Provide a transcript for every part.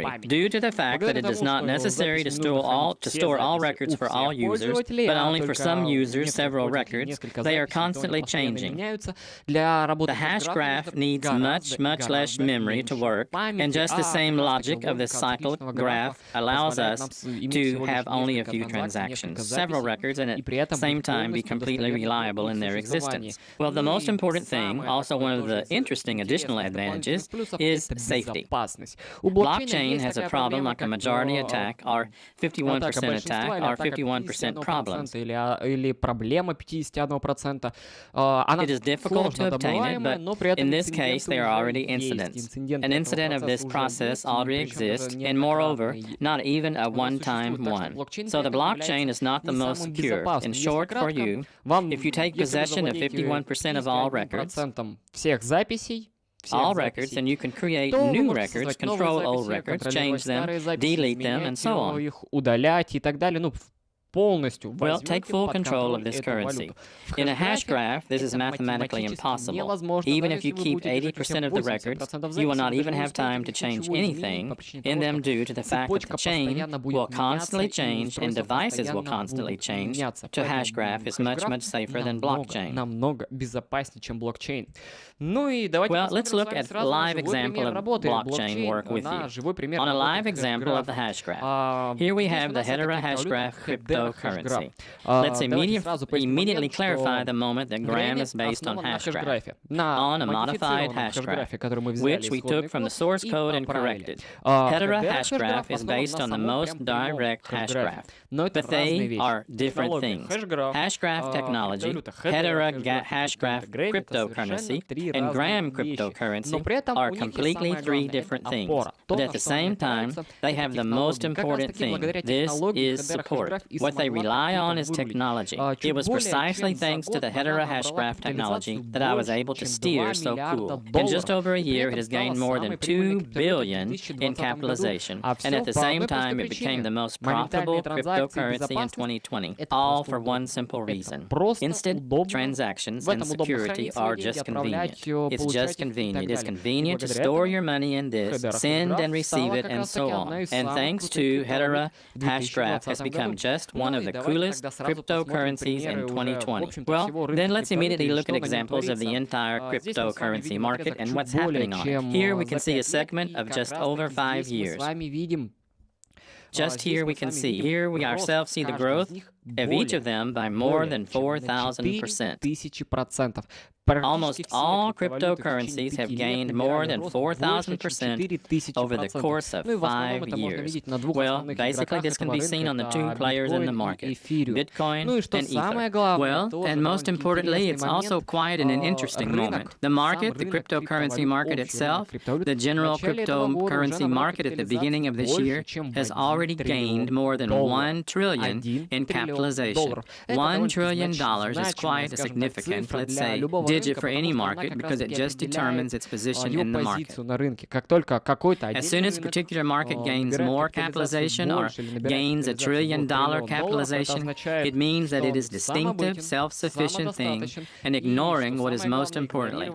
memory, due to the fact that it is not necessary to store all records for all users, but only for some users several records. They are constantly changing. The hash graph needs much less memory to work, and just the same logic of the cyclic graph allows us to have only a few transactions, several records, and at the same time be completely reliable reliable in their existence. Well, the most important thing, also one of the interesting additional advantages, is safety. Blockchain has a problem like a majority attack, or 51% attack, or 51% problems. Или проблема 51%. It is difficult to obtain it, but in this case, there are already incidents. An incident of this process already exists, and moreover, not even a one-time one. So the blockchain is not the most secure. In short, for you, if you take possession of 51% of all records, and you can create new records, control old records, change them, delete them, and so on. Well, take full control of this currency. In a hash graph, this is mathematically impossible. Even if you keep 80% of the records, you will not even have time to change anything in them due to the fact that the chain will constantly change and devices will constantly change. To hash graph is much, much safer than blockchain. Well, let's look at a live example of blockchain work with you. On a live example of the hash graph, here we have the header hash graph cryptocurrency. Let's immediately clarify the moment that Grame is based on hash graph, on a modified hash graph, which we took from the source code and corrected. Header hash graph is based on the most direct hash graph, but they are different things. Hash graph technology, header hash graph cryptocurrency, and Grame cryptocurrency are completely three different things, but at the same time, they have the most important thing. This is support. What they rely on is technology. It was precisely thanks to the header hash graph technology that I was able to steer so cool. In just over a year, it has gained more than $2 billion in capitalization, and at the same time, it became the most profitable cryptocurrency in 2020, all for one simple reason. Instant transactions and security are just convenient. It's just convenient. It is convenient to store your money in this, send and receive it, and so on. And thanks to header hash graph has become just one of the coolest cryptocurrencies in 2020. Well, then let's immediately look at examples of the entire cryptocurrency market and what's happening on it. Here we can see a segment of just over 5 years. Just here we can see, here we ourselves see the growth of each of them by more than 4,000%. Almost all cryptocurrencies have gained more than 4,000% over the course of 5 years. Well, basically this can be seen on the two players in the market, Bitcoin and Ether. Well, and most importantly, it's also quite an interesting moment. The market, the cryptocurrency market itself, the general cryptocurrency market at the beginning of this year has already gained more than $1 trillion in capitalization. $1 trillion is quite a significant, let's say, digit for any market because it just determines its position in the market. As soon as a particular market gains more capitalization or gains $1 trillion capitalization, it means that it is distinctive, self-sufficient thing and ignoring what is most importantly.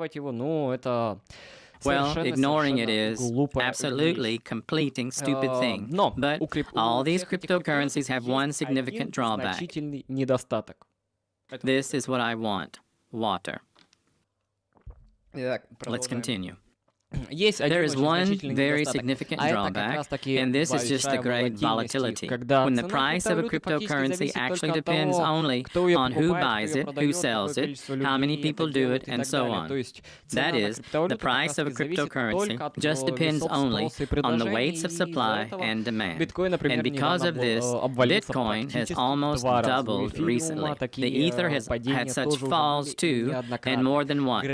Well, ignoring it is absolutely completing stupid thing. But all these cryptocurrencies have one significant drawback. This is what I want. Water. Let's continue. There is one very significant drawback, and this is just the great volatility. When the price of a cryptocurrency actually depends only on who buys it, who sells it, how many people do it, and so on. That is, the price of a cryptocurrency just depends only on the weights of supply and demand. And because of this, Bitcoin has almost doubled recently. The Ether has had such falls too, and more than once.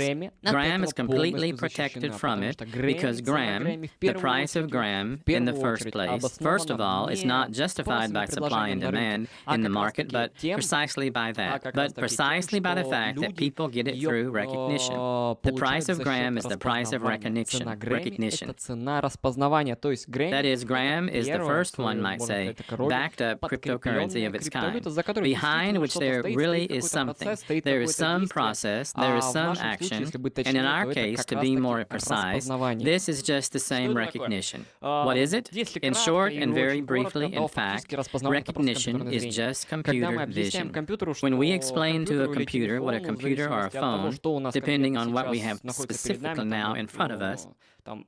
Grame is completely protected from it because Grame, the price of Grame in the first place, first of all, is not justified by supply and demand in the market, but precisely by that. But precisely by the fact that people get it through recognition. The price of Grame is the price of recognition. That is, Grame is the first one, might say, backed up cryptocurrency of its kind, behind which there really is something. There is some process, there is some action, and in our case, to be more precise, this is just the same recognition. What is it? In short and very briefly, in fact, recognition is just computer vision. When we explain to a computer what a computer or a phone, depending on what we have specifically now in front of us,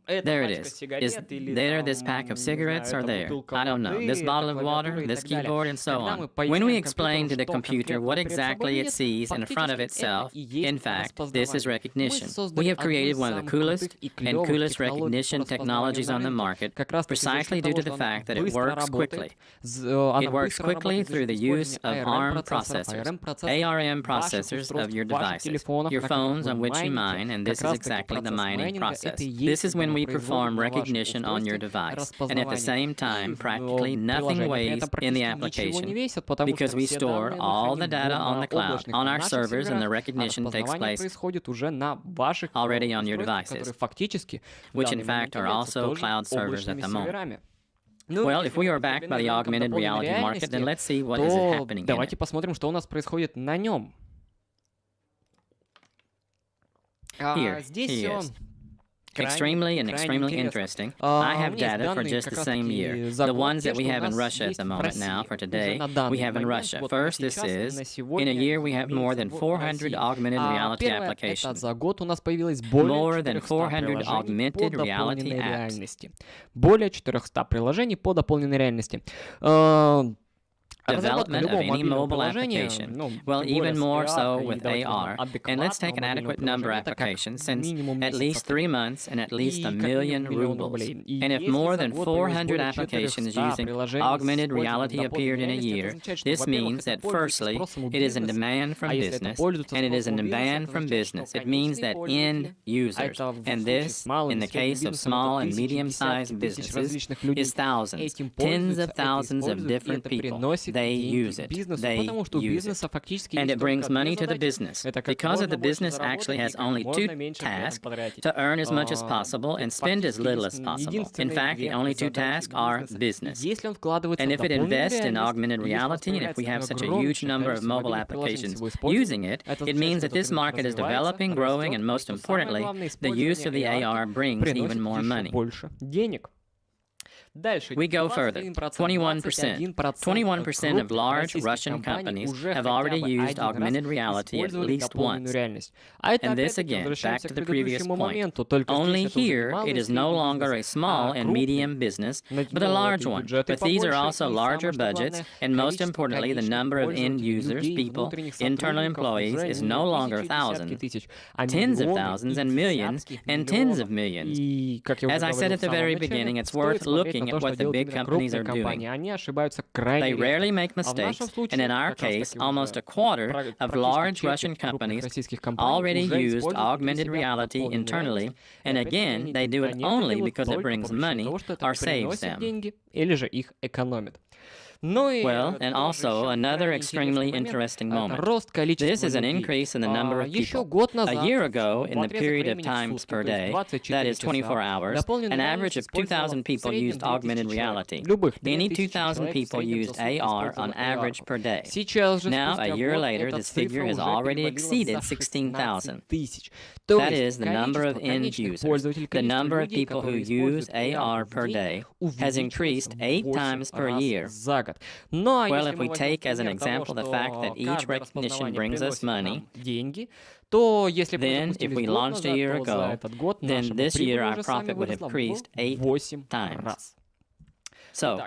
There it is. Is there this pack of cigarettes or there? I don't know. This bottle of water, this keyboard, and so on. When we explain to the computer what exactly it sees in front of itself, in fact, this is recognition. We have created one of the coolest and coolest recognition technologies on the market precisely due to the fact that it works quickly. It works quickly through the use of ARM processors, ARM processors of your devices, your phones on which you mine, and this is exactly the mining process. This is when we perform recognition on your device, and at the same time, practically nothing weighs in the application because we store all the data on the cloud, on our servers, and the recognition takes place already on your devices, which in fact are also cloud servers at the moment. Well, if we are backed by the augmented reality market, then let's see what is happening in it. Давайте посмотрим, что у нас происходит на нем. Here, he is. Extremely interesting. I have data for just the same year. The ones that we have in Russia at the moment now, for today, we have in Russia. First, this is, in a year we have more than 400 augmented reality applications. More than 400 augmented reality apps. Более 400 приложений по дополненной реальности. Development of any mobile application. Well, even more so with AR. And let's take an adequate number application since at least 3 months and at least 1 million rubles. And if more than 400 applications using augmented reality appeared in a year, this means that firstly, it is in demand from business, and it is in demand from business. It means that end users, and this, in the case of small and medium-sized businesses, is thousands, tens of thousands of different people. They use it. They use it. And it brings money to the business. Because of the business actually has only 2 tasks, to earn as much as possible and spend as little as possible. In fact, the only 2 tasks are business. And if it invests in augmented reality, and if we have such a huge number of mobile applications using it, it means that this market is developing, growing, and most importantly, the use of the AR brings even more money. We go further. 21%. 21% of large Russian companies have already used augmented reality at least once. And this again, back to the previous point. Only here, it is no longer a small and medium business, but a large one. But these are also larger budgets, and most importantly, the number of end users, people, internal employees, is no longer thousands, tens of thousands, and millions, and tens of millions. As I said at the very beginning, it's worth looking at what the big companies are doing. They rarely make mistakes, and in our case, almost a quarter of large Russian companies already used augmented reality internally, and again, they do it only because it brings money or saves them. Well, and also another extremely interesting moment. This is an increase in the number of people. A year ago, in the period of times per day, that is 24 hours, an average of 2,000 people used augmented reality. Any 2,000 people used AR on average per day. Now, a year later, this figure has already exceeded 16,000. That is the number of end users. The number of people who use AR per day has increased 8 times per year. Well, if we take as an example the fact that each recognition brings us money, then if we launched a year ago, then this year our profit would have increased 8 times. So,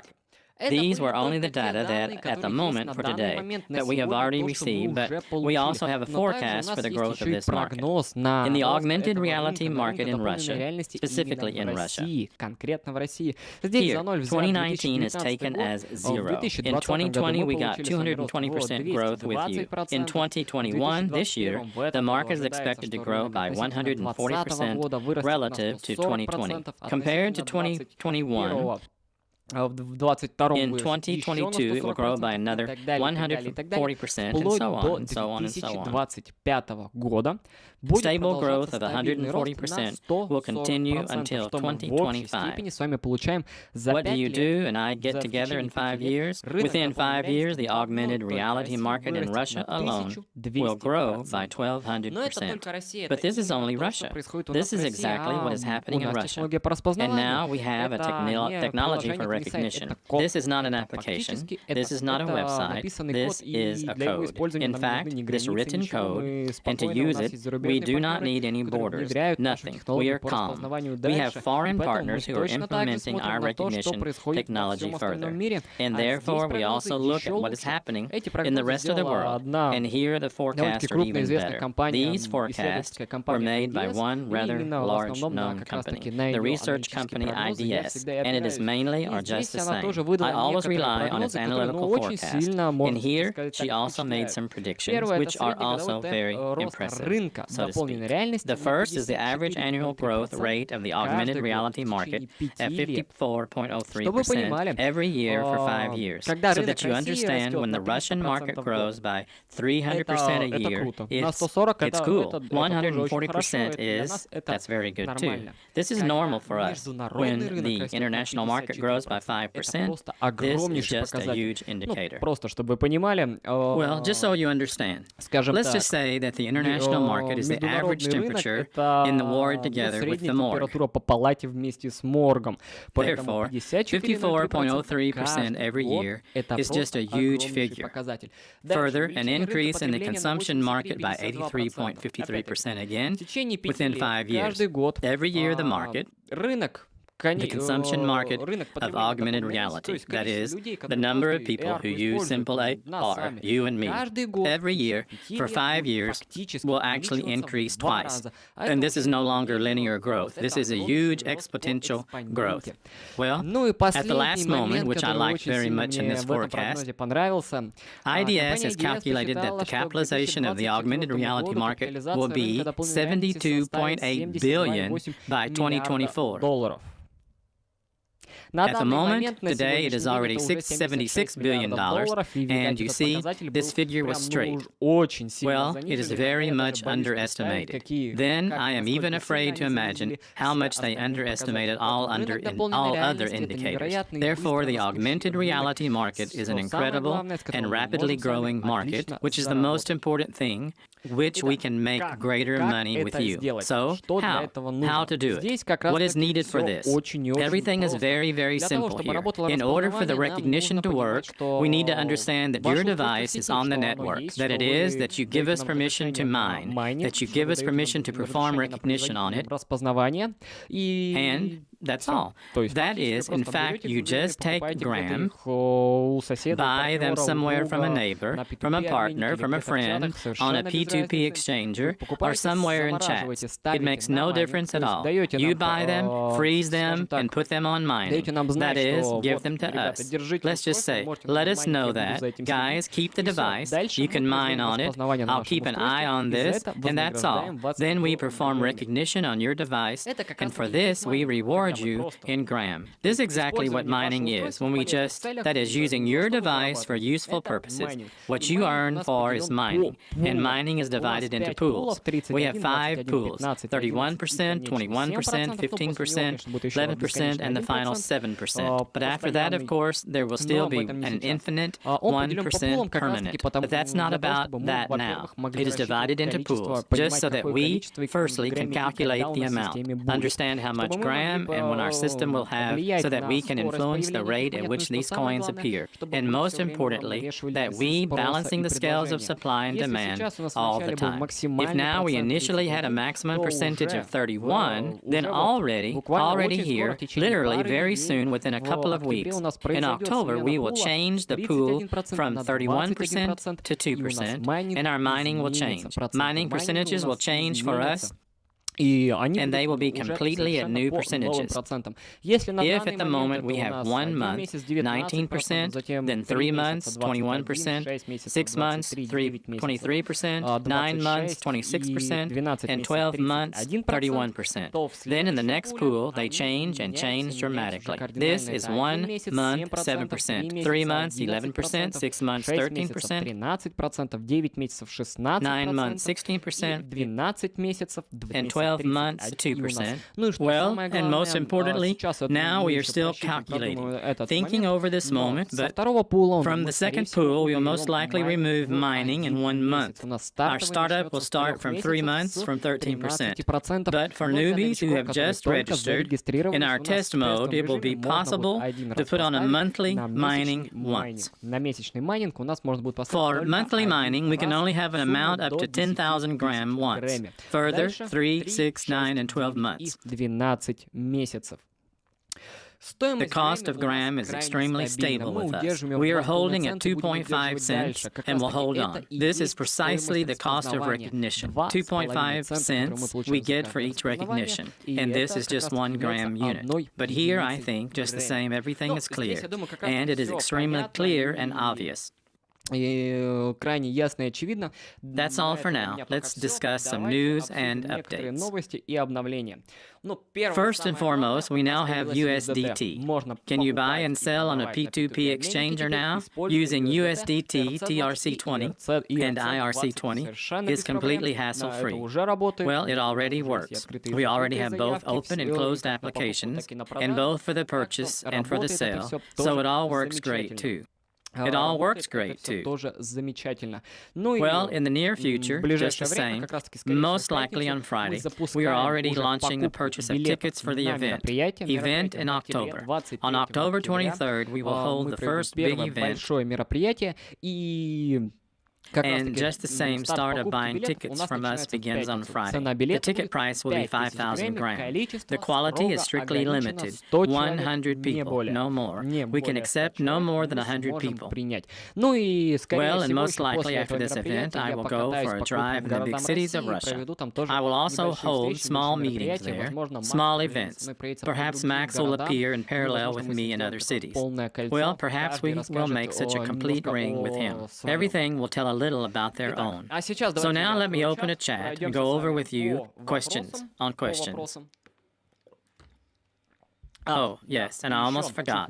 these were only the data that, at the moment for today, that we have already received, but we also have a forecast for the growth of this market. In the augmented reality market in Russia, specifically in Russia. Here, 2019 is taken as 0. In 2020, we got 220% growth with you. In 2021, this year, the market is expected to grow by 140% relative to 2020. Compared to 2021, in 2022, it will grow by another 140%, and so on, and so on, and so on. Stable growth of 140% will continue until 2025. What do you do and I get together in 5 years? Within 5 years, the augmented reality market in Russia alone will grow by 1,200%. But this is only Russia. This is exactly what is happening in Russia. And now we have a technology for recognition. This is not an application. This is not a website. This is a code. In fact, this written code, and to use it, We do not need any borders, nothing. We are calm. We have foreign partners who are implementing our recognition technology further. And therefore, we also look at what is happening in the rest of the world. And here the forecasts are even better. These forecasts were made by one rather large known company, the research company IDS, and it is mainly or just the same. I always rely on its analytical forecast. And here, she also made some predictions, which are also very impressive, so to speak. The first is the average annual growth rate of the augmented reality market at 54.03% every year for 5 years. So that you understand, when the Russian market grows by 300% a year, it's cool. 140% that's very good too. This is normal for us. When the international market grows by 5%, this is just a huge indicator. Well, just so you understand, let's just say that the international market is the average temperature in the ward together with the morgue. Therefore, 54.03% every year is just a huge figure. Further, an increase in the consumption market by 83.53% again within 5 years. Every year the market, the consumption market of augmented reality, that is, the number of people who use simple AR, you and me, every year for 5 years will actually increase twice. And this is no longer linear growth. This is a huge exponential growth. Well, at the last moment, which I liked very much in this forecast, IDS has calculated that the capitalization of the augmented reality market will be $72.8 billion by 2024. At the moment, today, it is already $76 billion, and you see, this figure was straight. Well, it is very much underestimated. Then, I am even afraid to imagine how much they underestimated all other indicators. Therefore, the augmented reality market is an incredible and rapidly growing market, which is the most important thing, which we can make greater money with you. So, how to do it? What is needed for this? Everything is very, very simple here. In order for the recognition to work, we need to understand that your device is on the network, that it is that you give us permission to mine, that you give us permission to perform recognition on it, and that's all. That is, in fact, you just take Grame, buy them somewhere from a neighbor, from a partner, from a friend, on a P2P exchanger, or somewhere in chats. It makes no difference at all. You buy them, freeze them, and put them on mining. That is, give them to us. Let's just say, let us know that, guys, keep the device, you can mine on it, I'll keep an eye on this, and that's all. Then we perform recognition on your device, and for this, we reward you in Grame. This is exactly what mining is, when we that is, using your device for useful purposes. What you earn for is mining, and mining is divided into pools. We have 5 pools, 31%, 21%, 15%, 11%, and the final 7%. But after that, of course, there will still be an infinite 1% permanent. But that's not about that now. It is divided into pools, just so that we, firstly, can calculate the amount, understand how much Grame and when our system will have, so that we can influence the rate at which these coins appear. And most importantly, that we balancing the scales of supply and demand all the time. If now we initially had a maximum percentage of 31, then already here, literally very soon, within a couple of weeks, in October, we will change the pool from 31% to 2%, and our mining will change. Mining percentages will change for us, and they will be completely at new percentages. If at the moment we have 1 month, 19%, then 3 months, 21%, 6 months, 23%, 9 months, 26%, and 12 months, 31%. Then in the next pool, they change and change dramatically. This is 1 month, 7%, 3 months, 11%, 6 months, 13%, 9 months, 16%, and 12 12 months, 2%. Well, and most importantly, now we are still calculating, thinking over this moment, but from the second pool, we'll most likely remove mining in 1 month. Our startup will start from 3 months from 13%. But for newbies who have just registered, in our test mode, it will be possible to put on a monthly mining once. For monthly mining, we can only have an amount up to 10,000 Grame once. Further, 3, 6, 9, and 12 months. The cost of Grame is extremely stable with us. We are holding at 2.5 cents and will hold on. This is precisely the cost of recognition. 2.5 cents we get for each recognition. And this is just 1 Grame unit. But here, I think, just the same, everything is clear. And it is extremely clear and obvious. That's all for now. Let's discuss some news and updates. First and foremost, we now have USDT. Can you buy and sell on a P2P exchanger now? Using USDT, TRC20 and IRC20 is completely hassle-free. Well, it already works. We already have both open and closed applications, and both for the purchase and for the sale, so it all works great too. It all works great, too. Well, in the near future, just the same, most likely on Friday, we are already launching the purchase of tickets for the event in October. On October 23rd, we will hold the first big event. And just the same, start of buying tickets from us begins on Friday. The ticket price will be 5,000 Grame. The quality is strictly limited. 100 people, no more. We can accept no more than 100 people. Well, and most likely after this event, I will go for a drive in the big cities of Russia. I will also hold small meetings there, small events. Perhaps Max will appear in parallel with me in other cities. Well, perhaps we will make such a complete ring with him. Everything will tell a little about their own. So now let me open a chat and go over with you questions on questions. Oh, yes, and I almost forgot.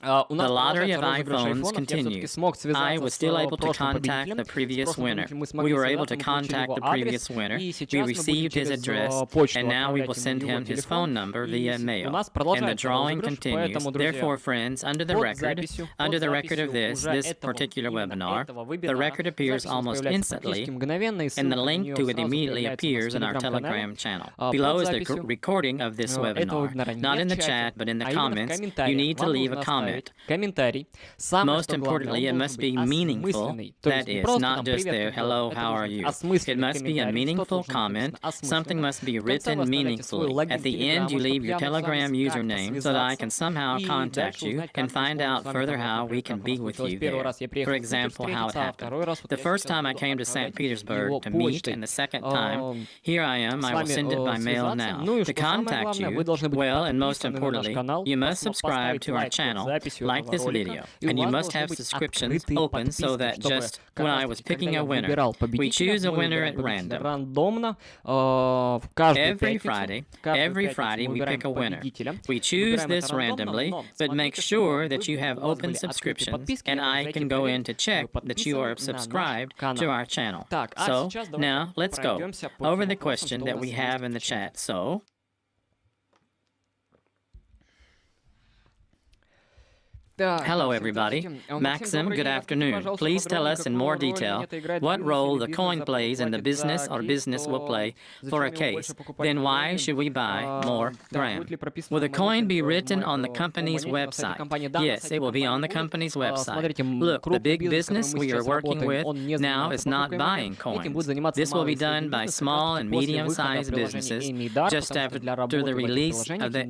The lottery of iPhones continues. I was still able to contact the previous winner. We were able to contact the previous winner. We received his address, and now we will send him his phone number via mail. And the drawing continues. Therefore, friends, under the record of this particular webinar, the record appears almost instantly, and the link to it immediately appears in our Telegram channel. Below is the recording of this webinar. Not in the chat, but in the comments. You need to leave a comment. Most importantly, it must be meaningful. That is, not just there, hello, how are you? It must be a meaningful comment. Something must be written meaningfully. At the end, you leave your Telegram username so that I can somehow contact you and find out further how we can be with you there. For example, how it happened. The first time I came to St. Petersburg to meet, and the second time, here I am, I will send it by mail now. To contact you, well, and most importantly, you must subscribe to our channel, like this video, and you must have subscriptions open so that just when I was picking a winner, we choose a winner at random. Every Friday we pick a winner. We choose this randomly, but make sure that you have open subscriptions, and I can go in to check that you are subscribed to our channel. So, now, let's go over the question that we have in the chat. So, hello everybody. Maxim, good afternoon. Please tell us in more detail what role the coin plays in the business or business will play for a case. Then why should we buy more Grame? Will the coin be written on the company's website? Yes, it will be on the company's website. Look, the big business we are working with now is not buying coins. This will be done by small and medium-sized businesses just after the release of the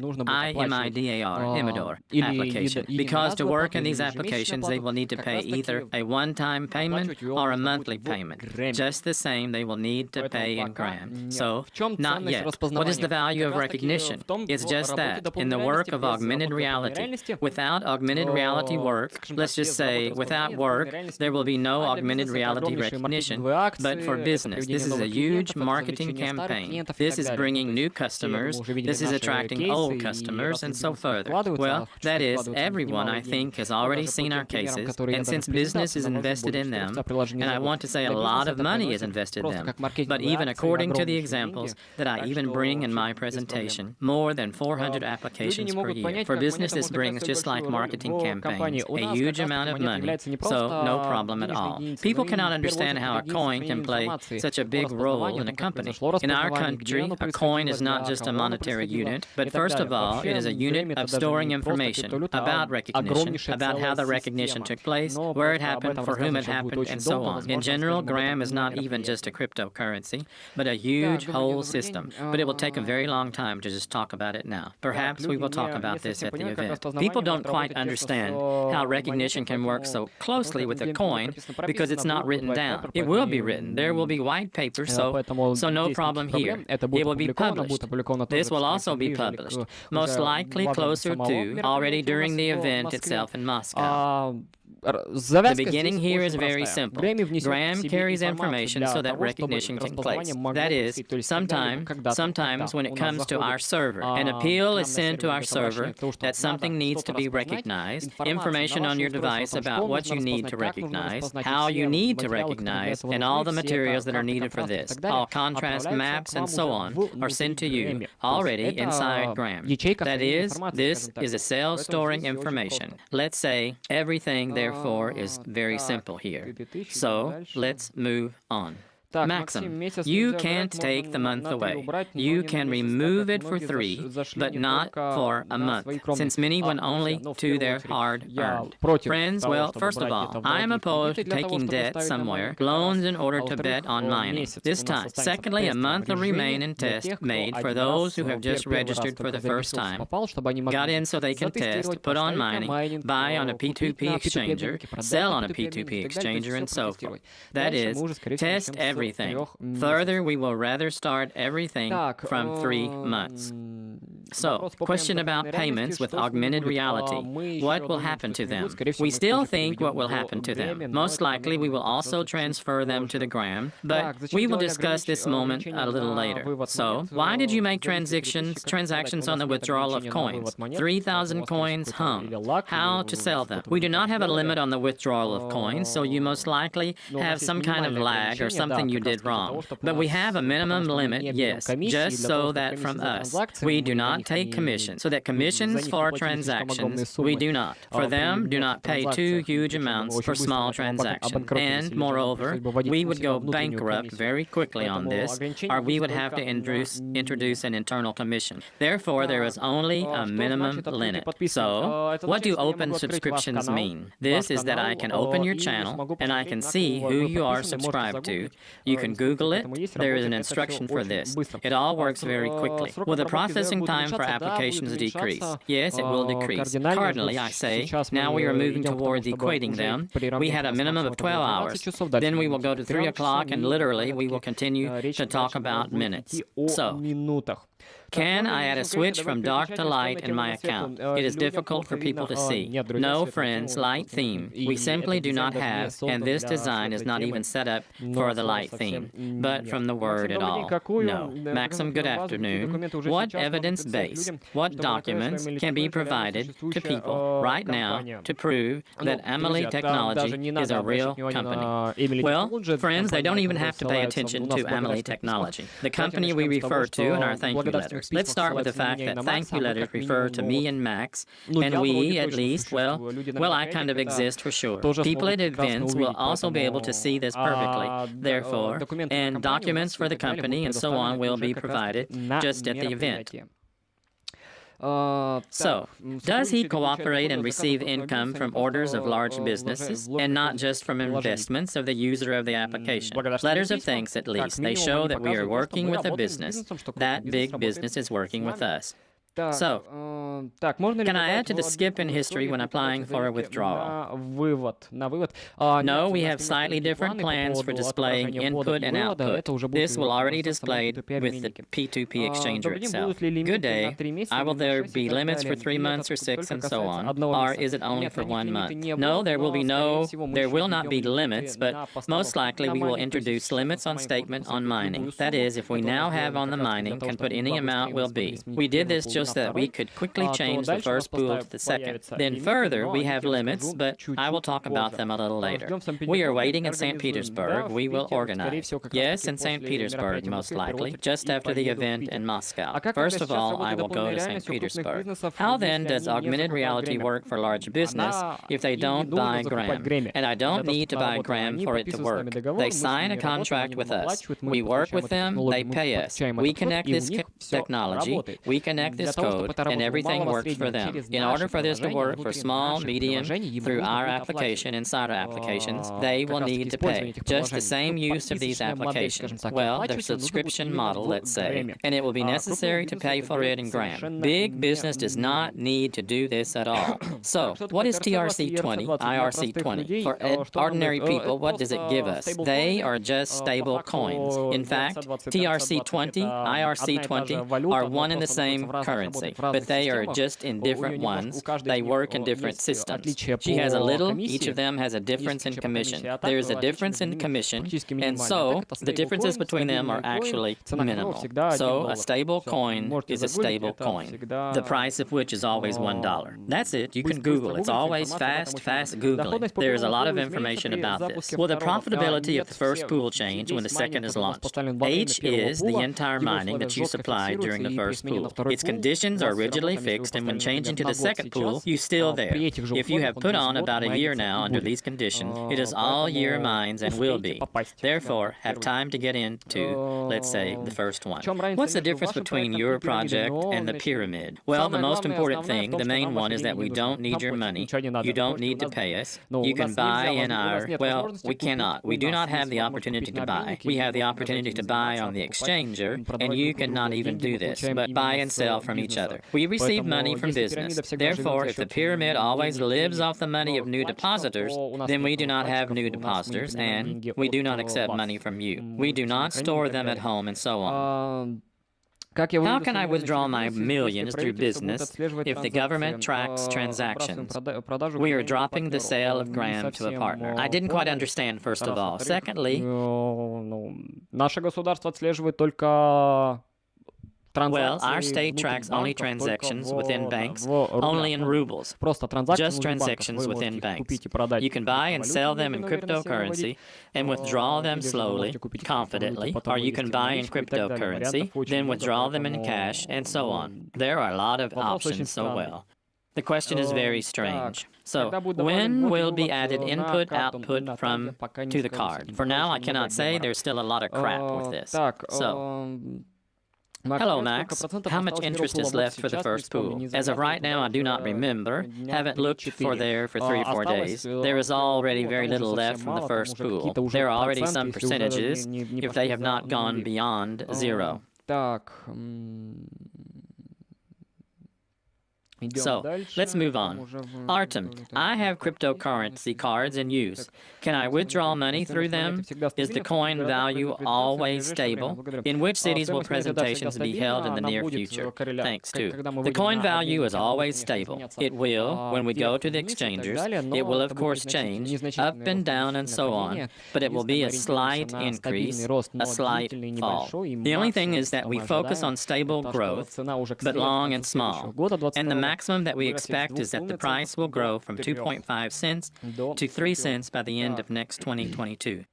IMIDAR application. Because to work in these applications, they will need to pay either a one-time payment or a monthly payment. Just the same, they will need to pay in Grame. So, not yet. What is the value of recognition? It's just that, in the work of augmented reality. Without augmented reality work, let's just say, without work, there will be no augmented reality recognition. But for business, this is a huge marketing campaign. This is bringing new customers. This is attracting old customers, and so further. Well, that is, everyone, I think, think, has already seen our cases, and since business is invested in them, and I want to say a lot of money is invested in them, but even according to the examples that I even bring in my presentation, more than 400 applications per year. For business, this brings, just like marketing campaigns, a huge amount of money, so no problem at all. People cannot understand how a coin can play such a big role in a company. In our country, a coin is not just a monetary unit, but first of all, it is a unit of storing information about recognition, about how the recognition took place, where it happened, for whom it happened, and so on. In general, Grame is not even just a cryptocurrency, but a huge whole system. But it will take a very long time to just talk about it now. Perhaps we will talk about this at the event. People don't quite understand how recognition can work so closely with a coin because it's not written down. It will be written. There will be white paper, so no problem here. It will be published. This will also be published, most likely closer to already during the event itself in Moscow. The beginning here is very simple. Grame carries information so that recognition can take place. That is, sometimes when it comes to our server, an appeal is sent to our server that something needs to be recognized, information on your device about what you need to recognize, how you need to recognize, and all the materials that are needed for this. All contrast maps and so on are sent to you already inside Grame. That is, this is a cell storing information. Let's say everything therefore is very simple here. So let's move on. Maxim, you can't take the month away. You can remove it for 3, but not for a month, since many went only to their hard-earned. Friends, well, first of all, I am opposed to taking debt somewhere, loans in order to bet on mining. This time. Secondly, a month will remain in test made for those who have just registered for the first time, got in so they can test, put on mining, buy on a P2P exchanger, sell on a P2P exchanger, and so forth. That is, test everything. Further, we will rather start everything from 3 months. So, question about payments with augmented reality. What will happen to them? We still think what will happen to them. Most likely, we will also transfer them to the Grame, but we will discuss this moment a little later. So, why did you make transactions on the withdrawal of coins? 3,000 coins, How to sell them? We do not have a limit on the withdrawal of coins, so you most likely have some kind of lag or something you did wrong. But we have a minimum limit, yes, just so that from us, we do not take commissions. So that commissions for transactions, we do not. For them, do not pay too huge amounts for small transactions. And moreover, we would go bankrupt very quickly on this, or we would have to introduce an internal commission. Therefore, there is only a minimum limit. So, what do open subscriptions mean? This is that I can open your channel, and I can see who you are subscribed to. You can Google it. There is an instruction for this. It all works very quickly. Will the processing time for applications decrease? Yes, it will decrease. Cardinally, I say. Now we are moving towards equating them. We had a minimum of 12 hours. Then we will go to 3 o'clock, and literally we will continue to talk about minutes. So, can I add a switch from dark to light in my account? It is difficult for people to see. No, friends, light theme. We simply do not have, and this design is not even set up for the light theme, but from the word at all. No. Maxim, good afternoon. What evidence base, what documents can be provided to people right now to prove that Emily Technology is a real company? Well, friends, they don't even have to pay attention to Emily Technology, the company we refer to in our thank you letters. Let's start with the fact that thank you letters refer to me and Max, and we, at least, well, I kind of exist for sure. People at events will also be able to see this perfectly, therefore, and documents for the company and so on will be provided just at the event. So, does he cooperate and receive income from orders of large businesses, and not just from investments of the user of the application? Letters of thanks, at least. They show that we are working with a business. That big business is working with us. So, can I add to the skip in history when applying for a withdrawal? No, we have slightly different plans for displaying input and output. This will already be displayed with the P2P exchanger itself. Good day. Will there be limits for 3 months or 6 and so on? Or is it only for 1 month? No, there will not be limits, but most likely we will introduce limits on statement on mining. That is, if we now have on the mining, can put any amount will be. We did this just us that we could quickly change the first pool to the second. Then further, we have limits, but I will talk about them a little later. We are waiting in St. Petersburg. We will organize. Yes, in St. Petersburg, most likely, just after the event in Moscow. First of all, I will go to St. Petersburg. How then does augmented reality work for large business if they don't buy Grame? And I don't need to buy Grame for it to work. They sign a contract with us. We work with them, they pay us. We connect this technology, we connect this code, and everything works for them. In order for this to work for small, medium, through our application, inside our applications, they will need to pay. Just the same use of these applications. Well, their subscription model, let's say, and it will be necessary to pay for it in Grame. Big business does not need to do this at all. So, what is TRC20, IRC20? For ordinary people, what does it give us? They are just stable coins. In fact, TRC20, IRC20 are one and the same currency, but they are just in different ones. They work in different systems. She has a little, each of them has a difference in commission. There is a difference in commission, and so the differences between them are actually minimal. So a stable coin is a stable coin, the price of which is always $1. That's it. You can Google. It's always fast Googling. There is a lot of information about this. Well, the profitability of the first pool change when the second is launched. H is the entire mining that you supplied during the first pool. Its conditions are rigidly fixed, and when changing to the second pool, you still there. If you have put on about a year now under these conditions, it is all year mines and will be. Therefore, have time to get into, let's say, the first one. What's the difference between your project and the pyramid? Well, the most important thing, the main one, is that we don't need your money. You don't need to pay us. You can buy in our, well, we cannot. We do not have the opportunity to buy. We have the opportunity to buy on the exchanger, and you cannot even do this, but buy and sell from each other. We receive money from business. Therefore, if the pyramid always lives off the money of new depositors, then we do not have new depositors, and we do not accept money from you. We do not store them at home, and so on. How can I withdraw my millions through business if the government tracks transactions? We are dropping the sale of Grame to a partner. I didn't quite understand, first of all. Secondly, наше государство отслеживает только well, our state tracks only transactions within banks, only in rubles. Just transactions within banks. You can buy and sell them in cryptocurrency and withdraw them slowly, confidently, or you can buy in cryptocurrency, then withdraw them in cash, and so on. There are a lot of options, so well. The question is very strange. So, when will be added input-output from to the card? For now, I cannot say. There's still a lot of crap with this. So, hello, Max. How much interest is left for the first pool? As of right now, I do not remember. Haven't looked for 3 or 4 days. There is already very little left from the first pool. There are already some percentages if they have not gone beyond 0. So, let's move on. Artem, I have cryptocurrency cards in use. Can I withdraw money through them? Is the coin value always stable? In which cities will presentations be held in the near future? Thanks, too. The coin value is always stable. It will, when we go to the exchangers, it will of course change, up and down and so on, but it will be a slight increase, a slight fall. The only thing is that we focus on stable growth, but long and small, and the maximum that we expect is that the price will grow from 2.5 cents to 3 cents by the end of next 2022.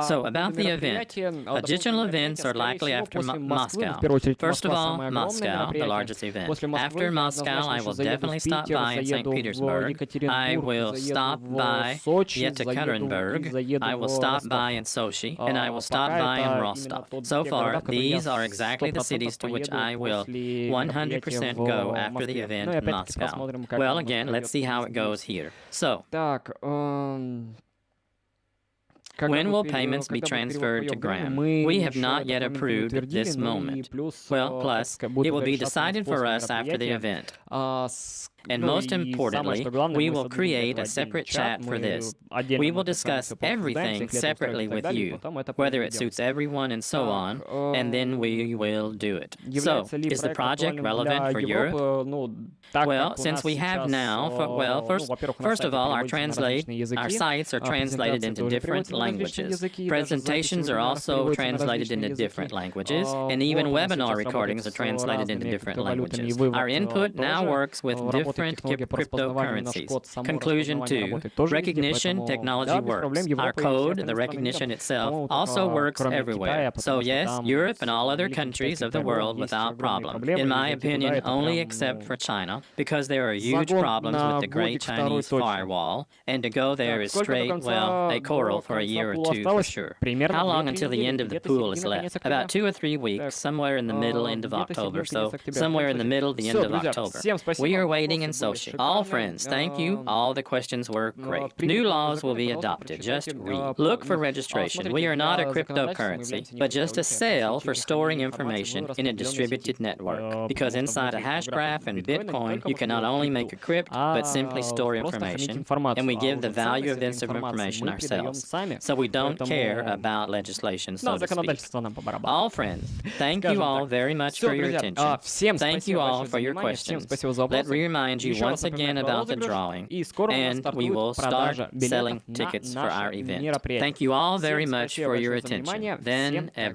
So, about the event. Additional events are likely after Moscow. First of all, Moscow, the largest event. After Moscow, I will definitely stop by in St. Petersburg. I will stop by Yekaterinburg. I will stop by in Sochi. And I will stop by in Rostov. So far, these are exactly the cities to which I will 100% go after the event in Moscow. Well, again, let's see how it goes here. So, when will payments be transferred to Grame? We have not yet approved at this moment. Well, plus, it will be decided for us after the event. And most importantly, we will create a separate chat for this. We will discuss everything separately with you, whether it suits everyone and so on, and then we will do it. So, is the project relevant for Europe? Well, since we have now, first of all, our sites are translated into different languages. Presentations are also translated into different languages, and even webinar recordings are translated into different languages. Our input now works with different cryptocurrencies. Conclusion 2. Recognition technology works. Our code, the recognition itself, also works everywhere. So yes, Europe and all other countries of the world without problem. In my opinion, only except for China, because there are huge problems with the Great Chinese Firewall, and to go there is straight, a coral for a year or two for sure. How long until the end of the pool is left? About 2 or 3 weeks, somewhere in the middle, end of October, so somewhere in the middle, the end of October. We are waiting in social. All friends, thank you. All the questions were great. New laws will be adopted. Just read. Look for registration. We are not a cryptocurrency, but just a cell for storing information in a distributed network. Because inside a hash graph and Bitcoin, you can not only make a crypt, but simply store information, and we give the value of this information ourselves. So we don't care about legislation, so to speak. All friends, thank you all very much for your attention. Thank you all for your questions. Let me remind you once again about the drawing, and we will start selling tickets for our event. Thank you all very much for your attention. Then everything.